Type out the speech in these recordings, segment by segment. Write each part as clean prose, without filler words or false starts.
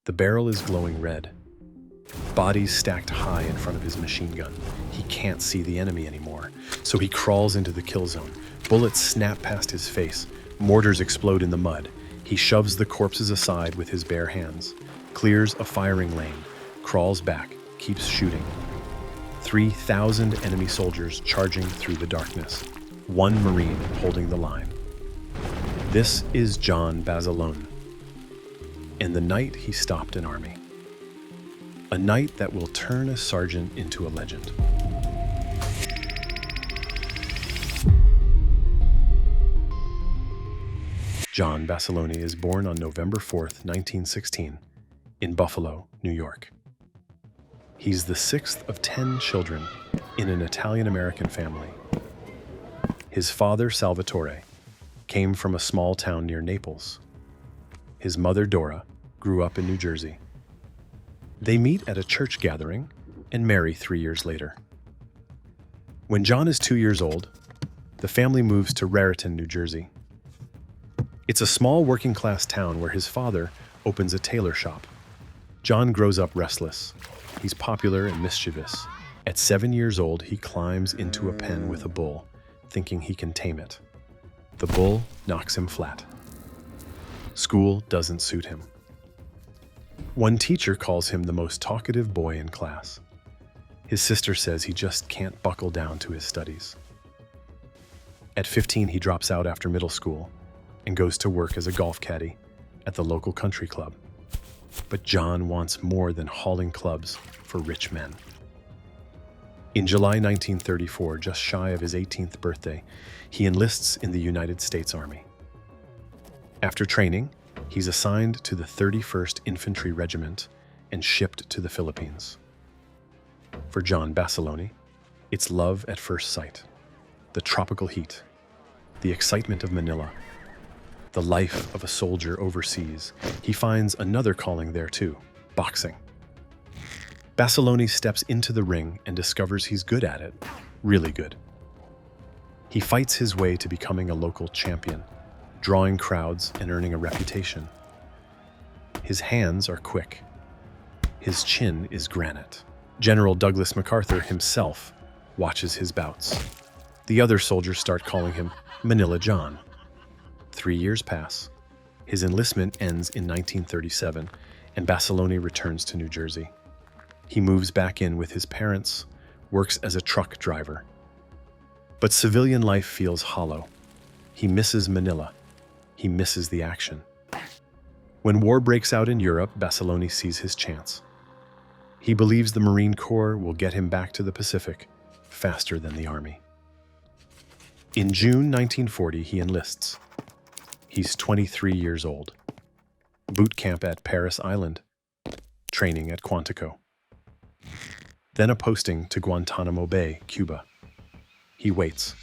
The barrel is glowing red. Bodies stacked high in front of his machine gun. He can't see the enemy anymore, so he crawls into the kill zone. Bullets snap past his face. Mortars explode in the mud. He shoves the corpses aside with his bare hands, clears a firing lane, crawls back, keeps shooting. 3,000 enemy soldiers charging through the darkness. One Marine holding the line. This is John Basilone. And the night he stopped an army. A night that will turn a sergeant into a legend. John Basilone is born on November 4th, 1916, in Buffalo, New York. He's the sixth of 10 children in an Italian-American family. His father, Salvatore, came from a small town near Naples. His mother, Dora, grew up in New Jersey. They meet at a church gathering and marry 3 years later. When John is 2 years old, the family moves to Raritan, New Jersey. It's a small working-class town where his father opens a tailor shop. John grows up restless. He's popular and mischievous. At 7 years old, he climbs into a pen with a bull, thinking he can tame it. The bull knocks him flat. School doesn't suit him. One teacher calls him the most talkative boy in class. His sister says he just can't buckle down to his studies. At 15, he drops out after middle school and goes to work as a golf caddy at the local country club. But John wants more than hauling clubs for rich men. In July 1934, just shy of his 18th birthday, he enlists in the United States Army. After training, he's assigned to the 31st Infantry Regiment and shipped to the Philippines. For John Basilone, it's love at first sight. The tropical heat, the excitement of Manila, the life of a soldier overseas. He finds another calling there too, boxing. Basilone steps into the ring and discovers he's good at it, really good. He fights his way to becoming a local champion, drawing crowds and earning a reputation. His hands are quick. His chin is granite. General Douglas MacArthur himself watches his bouts. The other soldiers start calling him Manila John. 3 years pass. His enlistment ends in 1937, and Basilone returns to New Jersey. He moves back in with his parents, works as a truck driver. But civilian life feels hollow. He misses Manila. He misses the action. When war breaks out in Europe, Basilone sees his chance. He believes the Marine Corps will get him back to the Pacific faster than the Army. In June 1940, he enlists. He's 23 years old. Boot camp at Paris Island. Training at Quantico. Then a posting to Guantanamo Bay, Cuba. He waits.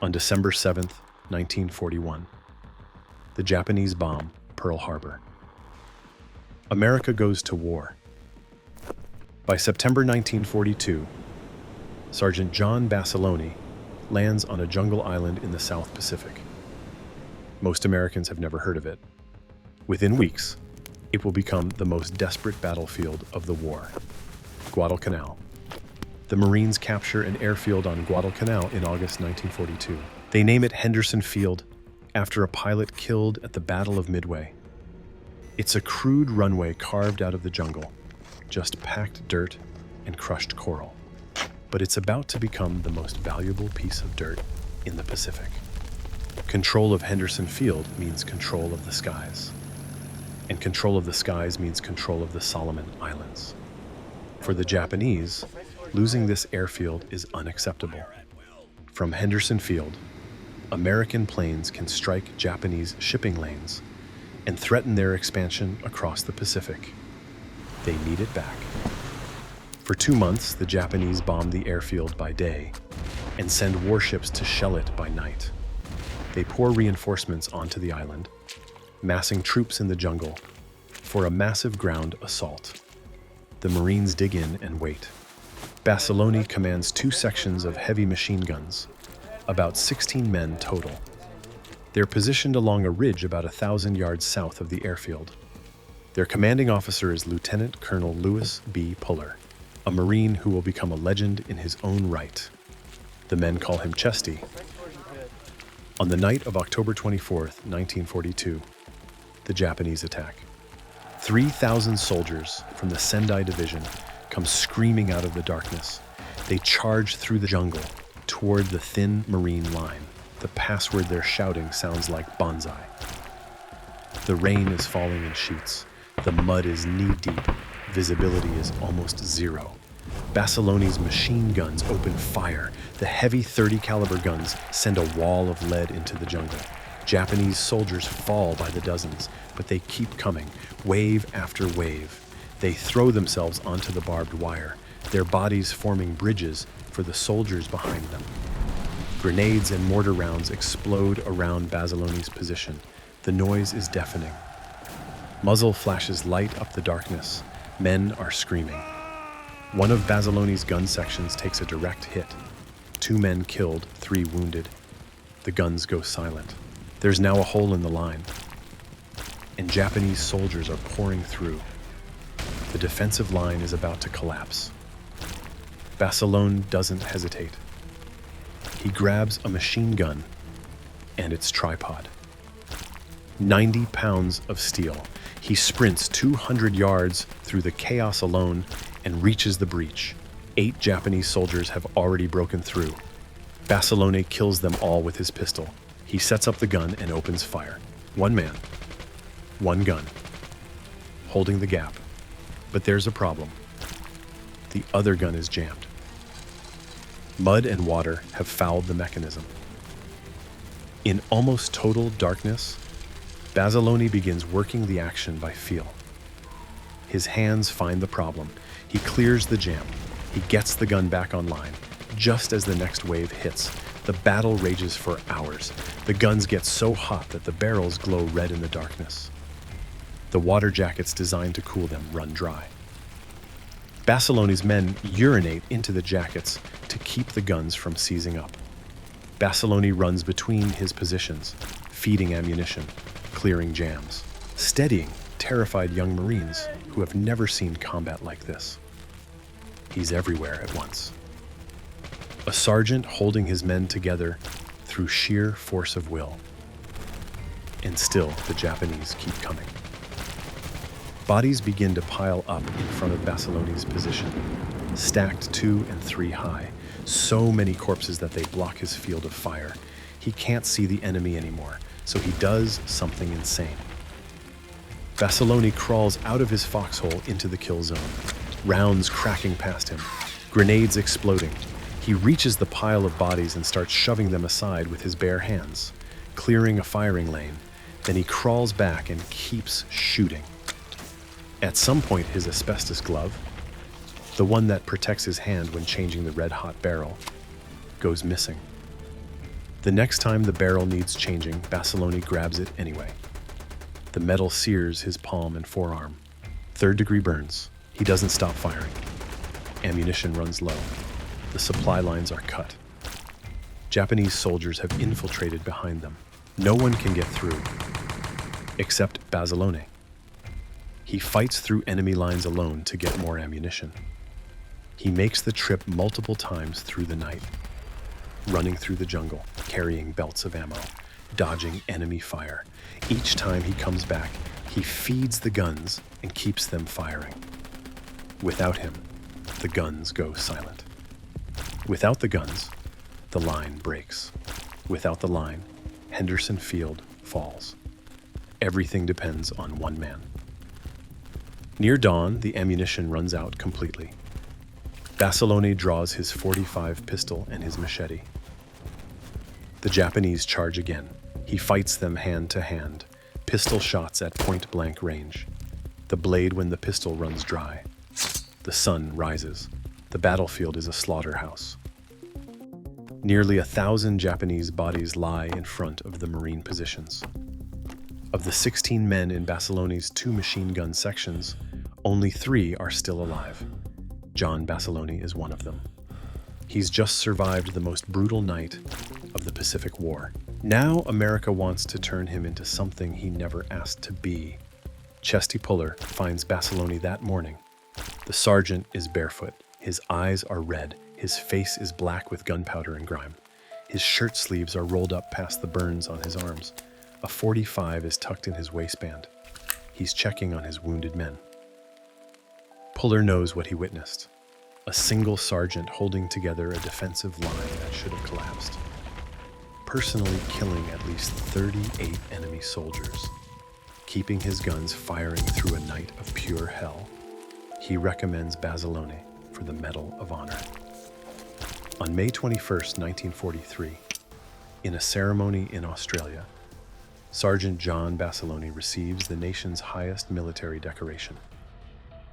On December 7th, 1941, the Japanese bomb Pearl Harbor. America goes to war. By September 1942, Sergeant John Basilone lands on a jungle island in the South Pacific. Most Americans have never heard of it. Within weeks, it will become the most desperate battlefield of the war. Guadalcanal. The Marines capture an airfield on Guadalcanal in August 1942. They name it Henderson Field after a pilot killed at the Battle of Midway. It's a crude runway carved out of the jungle, just packed dirt and crushed coral. But it's about to become the most valuable piece of dirt in the Pacific. Control of Henderson Field means control of the skies. And control of the skies means control of the Solomon Islands. For the Japanese, losing this airfield is unacceptable. From Henderson Field, American planes can strike Japanese shipping lanes and threaten their expansion across the Pacific. They need it back. For 2 months, the Japanese bomb the airfield by day and send warships to shell it by night. They pour reinforcements onto the island, massing troops in the jungle for a massive ground assault. The Marines dig in and wait. Basilone commands 2 sections of heavy machine guns, about 16 men total. They're positioned along a ridge about 1,000 yards south of the airfield. Their commanding officer is Lieutenant Colonel Lewis B. Puller, a Marine who will become a legend in his own right. The men call him Chesty. On the night of October 24th, 1942, the Japanese attack. 3,000 soldiers from the Sendai Division come screaming out of the darkness. They charge through the jungle toward the thin Marine line. The password they're shouting sounds like bonsai. The rain is falling in sheets. The mud is knee-deep. Visibility is almost zero. Basilone's machine guns open fire. The heavy .30 caliber guns send a wall of lead into the jungle. Japanese soldiers fall by the dozens, but they keep coming, wave after wave. They throw themselves onto the barbed wire, their bodies forming bridges for the soldiers behind them. Grenades and mortar rounds explode around Basilone's position. The noise is deafening. Muzzle flashes light up the darkness. Men are screaming. One of Basilone's gun sections takes a direct hit. 2 men killed, 3 wounded. The guns go silent. There's now a hole in the line, and Japanese soldiers are pouring through. The defensive line is about to collapse. Basilone doesn't hesitate. He grabs a machine gun and its tripod. 90 pounds of steel. He sprints 200 yards through the chaos alone and reaches the breach. 8 Japanese soldiers have already broken through. Basilone kills them all with his pistol. He sets up the gun and opens fire. 1 man, 1 gun, holding the gap. But there's a problem. The other gun is jammed. Mud and water have fouled the mechanism. In almost total darkness, Basilone begins working the action by feel. His hands find the problem. He clears the jam. He gets the gun back online. Just as the next wave hits, the battle rages for hours. The guns get so hot that the barrels glow red in the darkness. The water jackets designed to cool them run dry. Basilone's men urinate into the jackets to keep the guns from seizing up. Basilone runs between his positions, feeding ammunition, clearing jams, steadying terrified young Marines who have never seen combat like this. He's everywhere at once. A sergeant holding his men together through sheer force of will. And still, the Japanese keep coming. Bodies begin to pile up in front of Basilone's position, stacked 2 and 3 high. So many corpses that they block his field of fire. He can't see the enemy anymore, so he does something insane. Basilone crawls out of his foxhole into the kill zone, rounds cracking past him, grenades exploding. He reaches the pile of bodies and starts shoving them aside with his bare hands, clearing a firing lane. Then he crawls back and keeps shooting. At some point, his asbestos glove, the one that protects his hand when changing the red-hot barrel, goes missing. The next time the barrel needs changing, Basilone grabs it anyway. The metal sears his palm and forearm. 3rd-degree burns. He doesn't stop firing. Ammunition runs low. The supply lines are cut. Japanese soldiers have infiltrated behind them. No one can get through, except Basilone. He fights through enemy lines alone to get more ammunition. He makes the trip multiple times through the night, running through the jungle, carrying belts of ammo, dodging enemy fire. Each time he comes back, he feeds the guns and keeps them firing. Without him, the guns go silent. Without the guns, the line breaks. Without the line, Henderson Field falls. Everything depends on 1 man. Near dawn, the ammunition runs out completely. Basilone draws his .45 pistol and his machete. The Japanese charge again. He fights them hand to hand, pistol shots at point-blank range. The blade when the pistol runs dry. The sun rises. The battlefield is a slaughterhouse. Nearly 1,000 Japanese bodies lie in front of the Marine positions. Of the 16 men in Basilone's 2 machine gun sections, only 3 are still alive. John Basilone is one of them. He's just survived the most brutal night of the Pacific War. Now America wants to turn him into something he never asked to be. Chesty Puller finds Basilone that morning. The sergeant is barefoot. His eyes are red. His face is black with gunpowder and grime. His shirt sleeves are rolled up past the burns on his arms. A .45 is tucked in his waistband. He's checking on his wounded men. Puller knows what he witnessed. A single sergeant holding together a defensive line that should have collapsed. Personally killing at least 38 enemy soldiers. Keeping his guns firing through a night of pure hell. He recommends Basilone for the Medal of Honor. On May 21, 1943, in a ceremony in Australia, Sergeant John Basilone receives the nation's highest military decoration.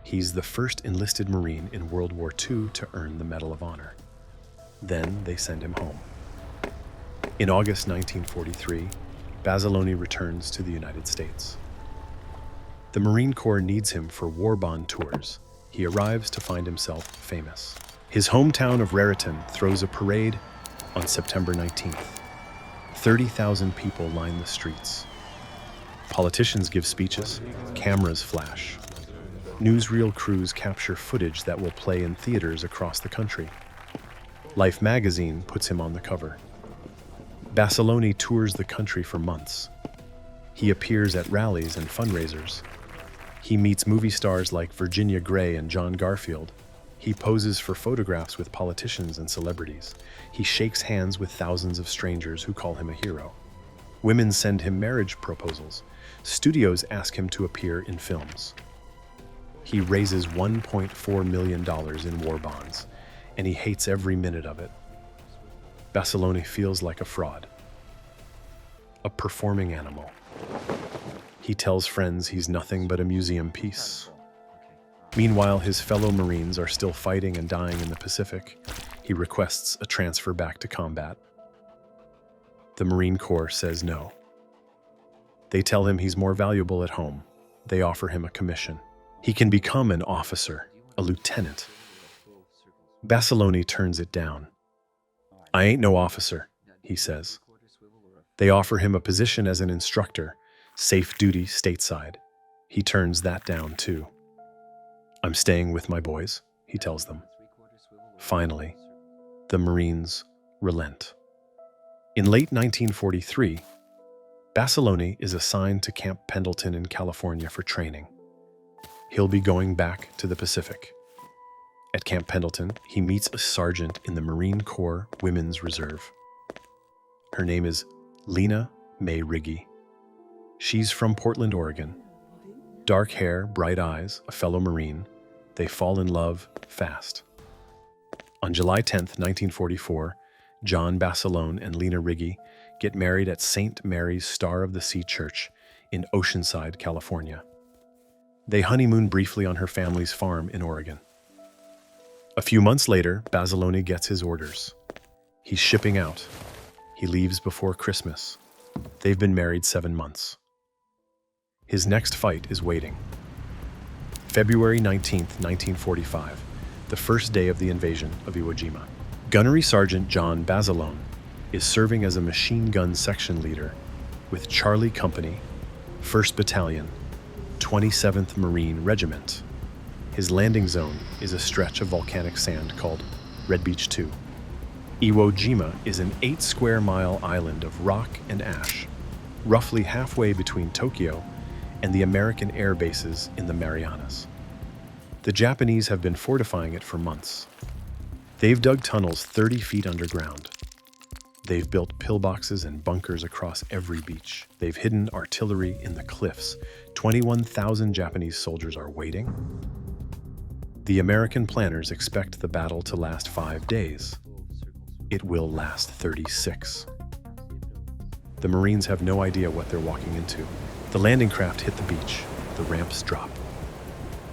He's the first enlisted Marine in World War II to earn the Medal of Honor. Then they send him home. In August 1943, Basilone returns to the United States. The Marine Corps needs him for war bond tours. He arrives to find himself famous. His hometown of Raritan throws a parade on September 19th. 30,000 people line the streets. Politicians give speeches, cameras flash. Newsreel crews capture footage that will play in theaters across the country. Life magazine puts him on the cover. Basilone tours the country for months. He appears at rallies and fundraisers. He meets movie stars like Virginia Gray and John Garfield. He poses for photographs with politicians and celebrities. He shakes hands with thousands of strangers who call him a hero. Women send him marriage proposals. Studios ask him to appear in films. He raises $1.4 million in war bonds, and he hates every minute of it. Basilone feels like a fraud, a performing animal. He tells friends he's nothing but a museum piece. Meanwhile, his fellow Marines are still fighting and dying in the Pacific. He requests a transfer back to combat. The Marine Corps says no. They tell him he's more valuable at home. They offer him a commission. He can become an officer, a lieutenant. Basilone turns it down. "I ain't no officer," he says. They offer him a position as an instructor, safe duty stateside. He turns that down too. "I'm staying with my boys," he tells them. Finally, the Marines relent. In late 1943, Basilone is assigned to Camp Pendleton in California for training. He'll be going back to the Pacific. At Camp Pendleton, he meets a sergeant in the Marine Corps Women's Reserve. Her name is Lena May Riggy. She's from Portland, Oregon. Dark hair, bright eyes, a fellow Marine. They fall in love fast. On July 10th, 1944, John Basilone and Lena Riggy get married at St. Mary's Star of the Sea Church in Oceanside, California. They honeymoon briefly on her family's farm in Oregon. A few months later, Basilone gets his orders. He's shipping out. He leaves before Christmas. They've been married 7 months. His next fight is waiting. February 19th, 1945, the first day of the invasion of Iwo Jima. Gunnery Sergeant John Basilone is serving as a machine gun section leader with Charlie Company, 1st Battalion, 27th Marine Regiment. His landing zone is a stretch of volcanic sand called Red Beach 2. Iwo Jima is an 8-square-mile island of rock and ash, roughly halfway between Tokyo and the American air bases in the Marianas. The Japanese have been fortifying it for months. They've dug tunnels 30 feet underground. They've built pillboxes and bunkers across every beach. They've hidden artillery in the cliffs. 21,000 Japanese soldiers are waiting. The American planners expect the battle to last 5 days. It will last 36. The Marines have no idea what they're walking into. The landing craft hit the beach. The ramps drop.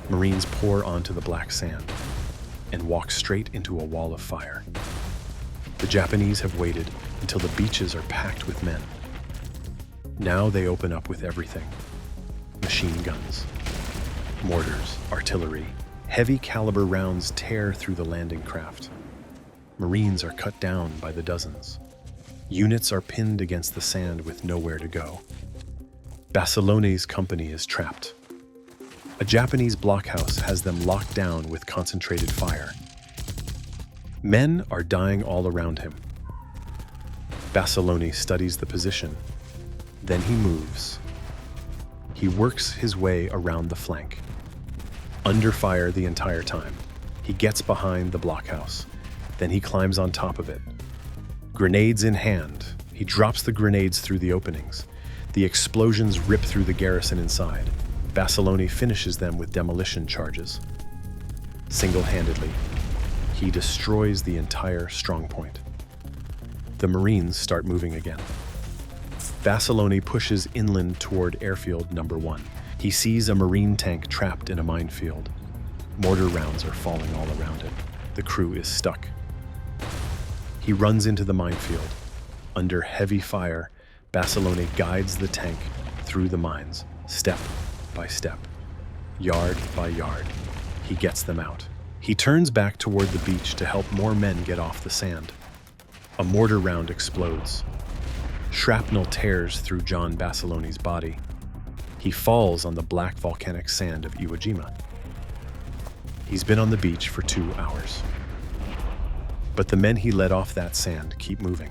Marines pour onto the black sand and walk straight into a wall of fire. The Japanese have waited until the beaches are packed with men. Now they open up with everything. Machine guns, mortars, artillery. Heavy caliber rounds tear through the landing craft. Marines are cut down by the dozens. Units are pinned against the sand with nowhere to go. Basilone's company is trapped. A Japanese blockhouse has them locked down with concentrated fire. Men are dying all around him. Basilone studies the position. Then he moves. He works his way around the flank. Under fire the entire time. He gets behind the blockhouse. Then he climbs on top of it. Grenades in hand, he drops the grenades through the openings. The explosions rip through the garrison inside. Basilone finishes them with demolition charges. Single-handedly, he destroys the entire strongpoint. The Marines start moving again. Basilone pushes inland toward airfield number 1. He sees a Marine tank trapped in a minefield. Mortar rounds are falling all around him. The crew is stuck. He runs into the minefield. Under heavy fire, Basilone guides the tank through the mines, step by step, yard by yard. He gets them out. He turns back toward the beach to help more men get off the sand. A mortar round explodes. Shrapnel tears through John Basilone's body. He falls on the black volcanic sand of Iwo Jima. He's been on the beach for 2 hours. But the men he led off that sand keep moving.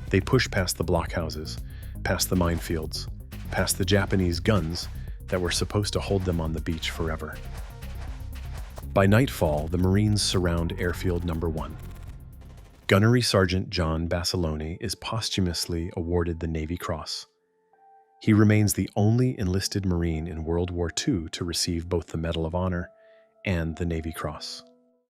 They push past the blockhouses, past the minefields, past the Japanese guns that were supposed to hold them on the beach forever. By nightfall, the Marines surround airfield number 1. Gunnery Sergeant John Basilone is posthumously awarded the Navy Cross. He remains the only enlisted Marine in World War II to receive both the Medal of Honor and the Navy Cross.